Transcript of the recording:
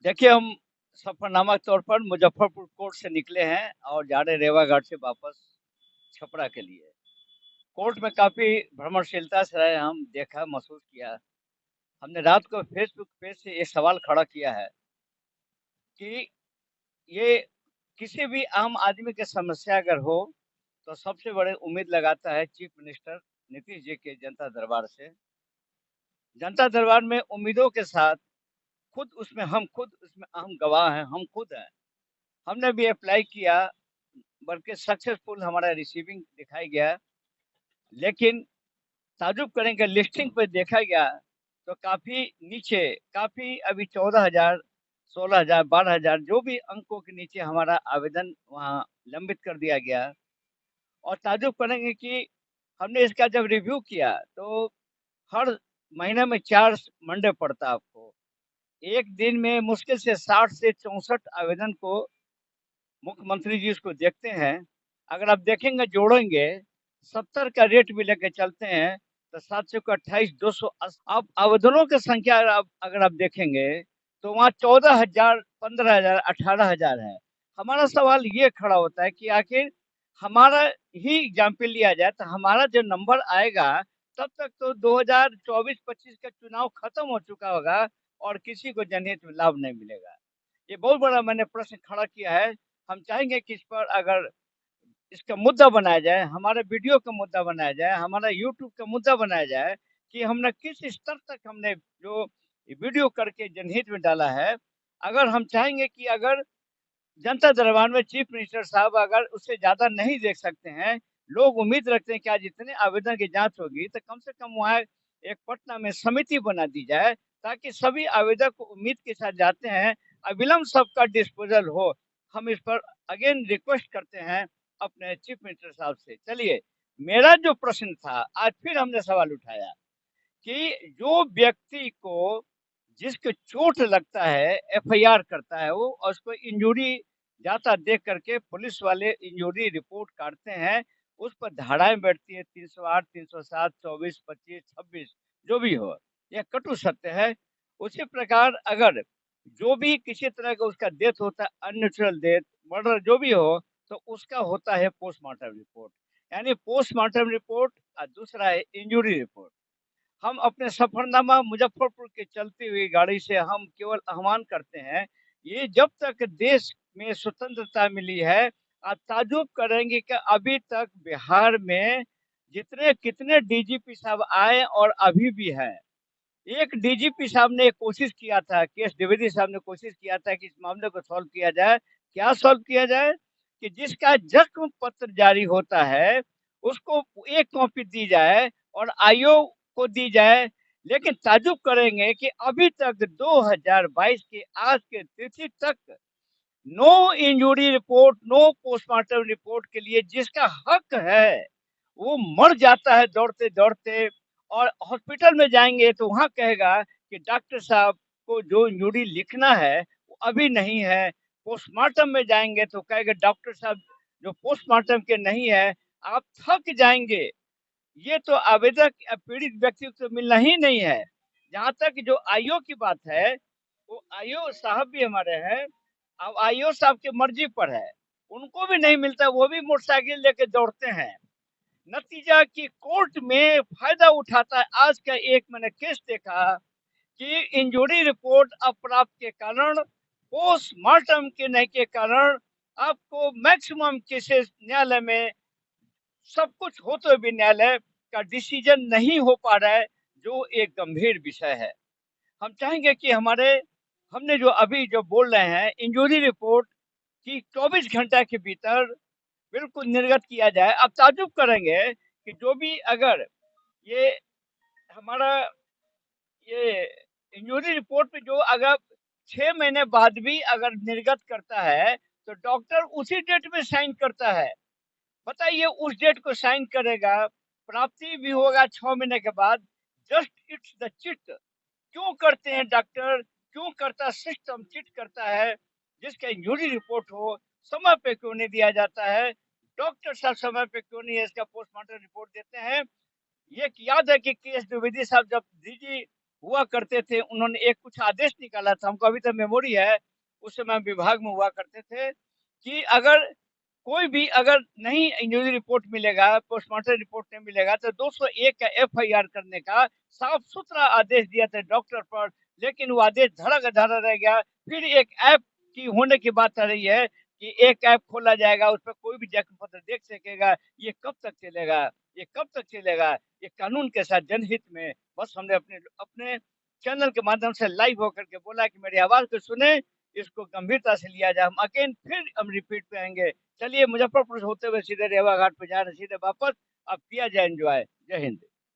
देखिए, हम सफरनामा के तौर पर मुजफ्फरपुर कोर्ट से निकले हैं और जा रहे रेवा घाट से वापस छपरा के लिए। कोर्ट में काफ़ी भ्रमणशीलता से रहे, हम देखा, महसूस किया। हमने रात को फेसबुक पेज से एक सवाल खड़ा किया है कि ये किसी भी आम आदमी की समस्या अगर हो, तो सबसे बड़े उम्मीद लगाता है चीफ मिनिस्टर नीतीश जी के जनता दरबार से। जनता दरबार में उम्मीदों के साथ हम खुद उसमें अहम गवाह हैं, हम खुद हैं। हमने भी अप्लाई किया, बल्कि सक्सेसफुल हमारा रिसीविंग दिखाई गया। लेकिन ताजुब करेंगे, लिस्टिंग पे देखा गया तो काफ़ी नीचे, काफ़ी अभी 14,000, 16,000, 12,000 जो भी अंकों के नीचे हमारा आवेदन वहाँ लंबित कर दिया गया। और ताजुब करेंगे कि हमने इसका जब रिव्यू किया तो हर महीने में 4 मंडे पड़ता है आपको। एक दिन में मुश्किल से 60 से 64 आवेदन को मुख्यमंत्री जी उसको देखते हैं। अगर आप देखेंगे, जोड़ेंगे, 70 का रेट भी लेके चलते हैं तो 700 का 28, 280। अब आवेदनों की संख्या अगर आप देखेंगे तो वहाँ 14,000, 15,000, 18,000 है। हमारा सवाल ये खड़ा होता है कि आखिर हमारा ही एग्जाम्पल लिया जाए तो हमारा जो नंबर आएगा तब तक तो 2024-25 का चुनाव खत्म हो चुका होगा और किसी को जनहित में लाभ नहीं मिलेगा। ये बहुत बड़ा मैंने प्रश्न खड़ा किया है। हम चाहेंगे कि इस पर अगर इसका मुद्दा बनाया जाए, हमारे वीडियो का मुद्दा बनाया जाए, हमारा यूट्यूब का मुद्दा बनाया जाए कि हमने किस स्तर तक हमने जो वीडियो करके जनहित में डाला है। अगर हम चाहेंगे कि अगर जनता दरबार में चीफ मिनिस्टर साहब अगर उससे ज़्यादा नहीं देख सकते हैं, लोग उम्मीद रखते हैं कि आज इतने आवेदन की जाँच होगी, तो कम से कम वहाँ एक पटना में समिति बना दी जाए, ताकि सभी आवेदक उम्मीद के साथ जाते हैं, अविलंब सबका डिस्पोज़ल हो। हम इस पर अगेन रिक्वेस्ट करते हैं अपने चीफ मिनिस्टर साहब से। चलिए, मेरा जो प्रश्न था, आज फिर हमने सवाल उठाया कि जो व्यक्ति को जिसको चोट लगता है, एफआईआर करता है वो और उसको इंजरी जाता देख करके पुलिस वाले इंजरी रिपोर्ट काटते हैं, उस पर धाराएं बैठती है 308, 307, 24, 25, 26, जो भी हो। यह कटु सत्य है। उसी प्रकार अगर जो भी किसी तरह का उसका डेथ होता है, अननेचुरल डेथ, मर्डर जो भी हो, तो उसका होता है पोस्टमार्टम रिपोर्ट। यानी पोस्टमार्टम रिपोर्ट और दूसरा है इंजरी रिपोर्ट। हम अपने सफरनामा मुजफ्फरपुर के चलती हुई गाड़ी से हम केवल आह्वान करते हैं, ये जब तक देश में स्वतंत्रता मिली है, आप ताजुब करेंगे कि अभी तक बिहार में जितने कितने डीजीपी साहब आए और अभी भी हैं। एक डीजीपी साहब ने कोशिश किया था, केएस द्विवेदी साहब ने कोशिश किया था कि इस मामले को सॉल्व किया जाए। क्या सॉल्व किया जाए? कि जिसका जख्म पत्र जारी होता है, उसको एक कॉपी दी जाए और आयोग को दी जाए। लेकिन ताज्जुब करेंगे कि अभी तक 2022 के आज के तिथि तक no injury report, no postmortem report के लिए जिसका हक है, वो मर जाता है दौड़ते-दौड़ते और हॉस्पिटल में जाएँगे तो वहाँ कहेगा कि डॉक्टर साहब को जो इंजरी लिखना है, वो अभी नहीं है। पोस्टमार्टम में जाएँगे तो कहेगा डॉक्टर साहब जो पोस्टमार्टम के नहीं है, आप थक जाएँगे। ये तो आवेदक पीड़ित व्यक्ति को तो मिलना ही नहीं है। जहाँ तक जो आईओ की बात है, वो आईओ साहब भी हमारे हैं। अब आईओ साहब की मर्ज़ी पर है, उनको भी नहीं मिलता, वो भी मोटरसाइकिल लेके दौड़ते हैं। नतीजा कि कोर्ट में फ़ायदा उठाता है। आज का एक मैंने केस देखा कि इंजरी रिपोर्ट अप्राप्त के कारण, पोस्टमार्टम के नहीं के कारण आपको मैक्सिमम केसेस न्यायालय में सब कुछ होते हुए भी न्यायालय का डिसीजन नहीं हो पा रहा है, जो एक गंभीर विषय है। हम चाहेंगे कि हमने जो अभी जो बोल रहे हैं, इंजरी रिपोर्ट कि 24 घंटा के भीतर बिल्कुल निर्गत किया जाए। आप ताज्जुब करेंगे कि जो भी अगर ये हमारा ये इंजरी रिपोर्ट पे जो अगर 6 महीने बाद भी अगर निर्गत करता है, तो डॉक्टर उसी डेट में साइन करता है। बताइए, उस डेट को साइन करेगा, प्राप्ति भी होगा 6 महीने के बाद। Just it's the chit. क्यों करते हैं डॉक्टर? क्यों करता सिस्टम चिट करता है? जिसका इंजरी रिपोर्ट हो, समय पे क्यों नहीं दिया जाता है? डॉक्टर साहब समय पे क्यों नहीं इसका पोस्टमार्टम रिपोर्ट देते हैं? ये याद है कि केएस द्विवेदी साहब जब डीजी हुआ करते थे, उन्होंने एक कुछ आदेश निकाला था, हमको अभी तक मेमोरी है, उस समय हम विभाग में हुआ करते थे कि अगर कोई भी अगर नहीं इंजरी रिपोर्ट मिलेगा, पोस्टमार्टम रिपोर्ट नहीं मिलेगा तो 201 का एफआईआर करने का साफ सुथरा आदेश दिया था डॉक्टर पर, लेकिन वो आदेश धरा रह गया। फिर एक ऐप की होने की बात आ रही है कि एक ऐप खोला जाएगा, उस पर कोई भी जख्म पत्र देख सकेगा। ये कब तक चलेगा? ये कब तक चलेगा? ये कानून के साथ जनहित में बस हमने अपने अपने चैनल के माध्यम से लाइव होकर के बोला कि मेरी आवाज को सुने, इसको गंभीरता से लिया जाए। हम अगेन फिर हम रिपीट पे आएंगे। चलिए मुजफ्फरपुर से होते हुए सीधे रेवा घाट पे जा रहे हैं, सीधे वापस। अब किया जाए एंजॉय। जय हिंद।